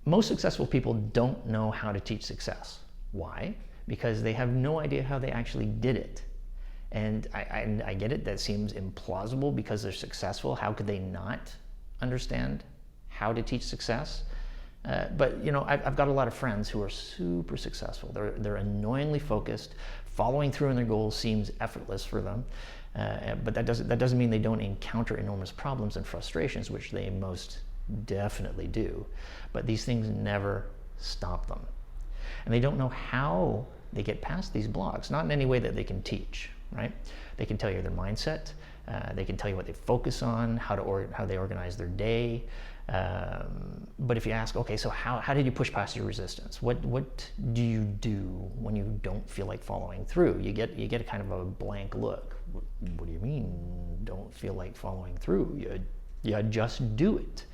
Most successful people don't know how to teach success. Why? Because they have no idea how they actually did it. And I get it, that seems implausible because they're successful. How could they not understand how to teach success? But you know, I've got a lot of friends who are super successful. They're annoyingly focused. Following through on their goals seems effortless for them. But that doesn't mean they don't encounter enormous problems and frustrations, which they most definitely do. But these things never stop them. And they don't know how they get past these blocks, not in any way that they can teach, right? They can tell you their mindset, they can tell you what they focus on, how they organize their day. But if you ask, okay, so how did you push past your resistance? What do you do when you don't feel like following through? You get a kind of a blank look. What do you mean, don't feel like following through? You just do it.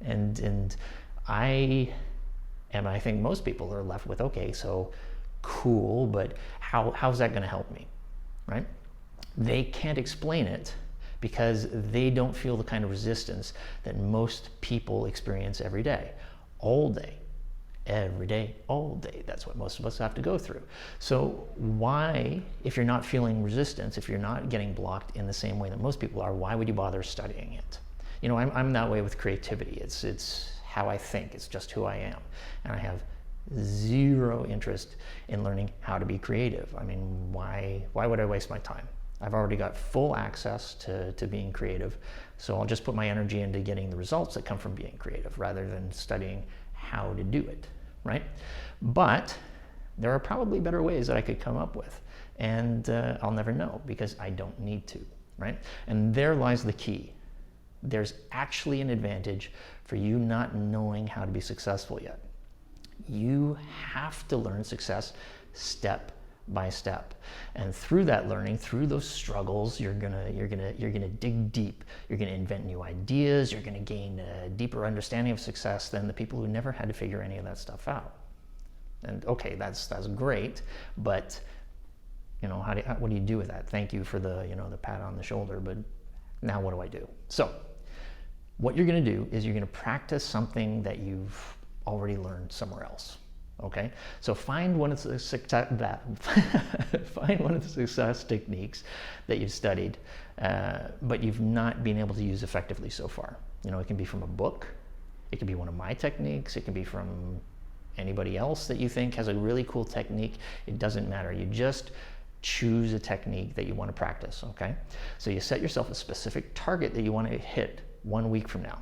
And I think most people are left with, okay, so cool, but how's that going to help me, right? They can't explain it because they don't feel the kind of resistance that most people experience every day, all day, every day, all day. That's what most of us have to go through. So why, if you're not feeling resistance, if you're not getting blocked in the same way that most people are, why would you bother studying it? You know, I'm that way with creativity. It's how I think. It's just who I am. And I have zero interest in learning how to be creative. I mean, why would I waste my time? I've already got full access to being creative, so I'll just put my energy into getting the results that come from being creative rather than studying how to do it, right? But there are probably better ways that I could come up with, and I'll never know because I don't need to, right? And there lies the key. There's actually an advantage for you not knowing how to be successful yet. You have to learn success step by step, and through that learning, through those struggles, you're gonna dig deep. You're gonna invent new ideas. You're gonna gain a deeper understanding of success than the people who never had to figure any of that stuff out. And okay, that's great, but you know, what do you do with that? Thank you for the the pat on the shoulder, but now what do I do? So what you're going to do is you're going to practice something that you've already learned somewhere else. Okay, so find one of the success techniques that you've studied, but you've not been able to use effectively so far. You know, it can be from a book, it can be one of my techniques, it can be from anybody else that you think has a really cool technique. It doesn't matter. You just choose a technique that you want to practice. Okay, so you set yourself a specific target that you want to hit 1 week from now.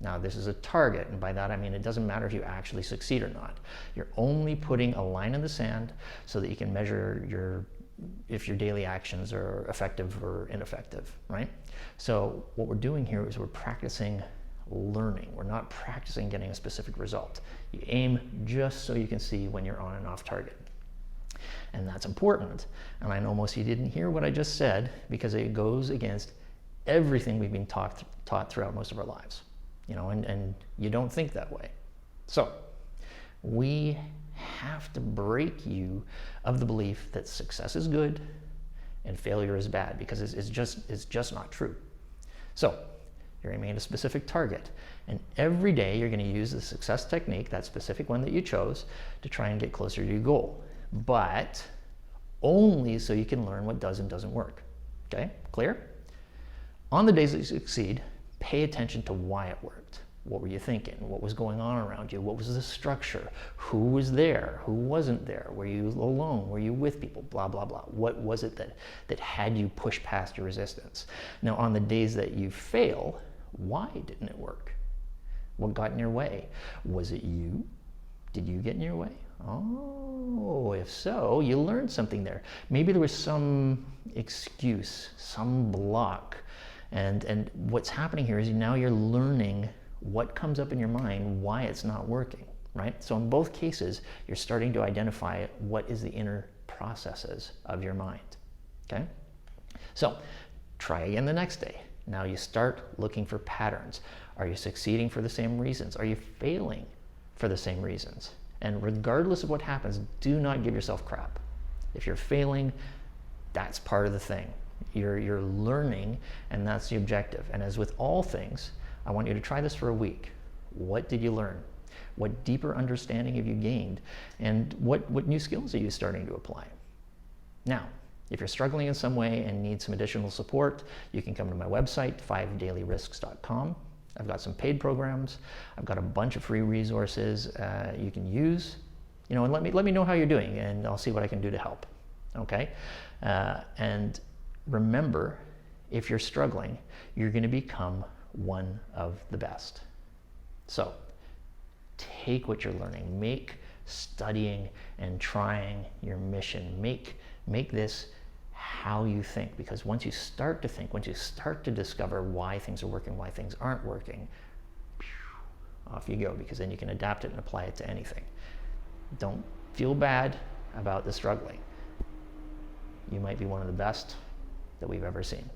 Now, this is a target, and by that I mean it doesn't matter if you actually succeed or not. You're only putting a line in the sand so that you can measure if your daily actions are effective or ineffective, right? So what we're doing here is we're practicing learning. We're not practicing getting a specific result. You aim just so you can see when you're on and off target. And that's important. And I know most of you didn't hear what I just said because it goes against everything we've been taught throughout most of our lives. You know, and you don't think that way. So we have to break you of the belief that success is good and failure is bad, because it's just not true. So you're aiming at a specific target, and every day you're going to use the success technique, that specific one that you chose, to try and get closer to your goal, but only so you can learn what does and doesn't work. Okay, clear? On the days that you succeed, pay attention to why it worked. What were you thinking? What was going on around you? What was the structure? Who was there? Who wasn't there? Were you alone? Were you with people? Blah, blah, blah. What was it that had you push past your resistance? Now, on the days that you fail, why didn't it work? What got in your way? Was it you? Did you get in your way? Oh, if so, you learned something there. Maybe there was some excuse, some block. And what's happening here is now you're learning what comes up in your mind, why it's not working, right? So in both cases, you're starting to identify what is the inner processes of your mind, okay? So try again the next day. Now you start looking for patterns. Are you succeeding for the same reasons? Are you failing for the same reasons? And regardless of what happens, do not give yourself crap. If you're failing, that's part of the thing. You're learning, and that's the objective. And as with all things, I want you to try this for a week. What did you learn? What deeper understanding have you gained? And what new skills are you starting to apply? Now, if you're struggling in some way and need some additional support, you can come to my website, 5dailyrisks.com. I've got some paid programs. I've got a bunch of free resources you can use. And let me know how you're doing, and I'll see what I can do to help. Okay? And remember, if you're struggling, you're going to become one of the best. So take what you're learning. Make studying and trying your mission. Make this how you think, because once you start to think, once you start to discover why things are working, why things aren't working, off you go, because then you can adapt it and apply it to anything. Don't feel bad about the struggling. You might be one of the best that we've ever seen.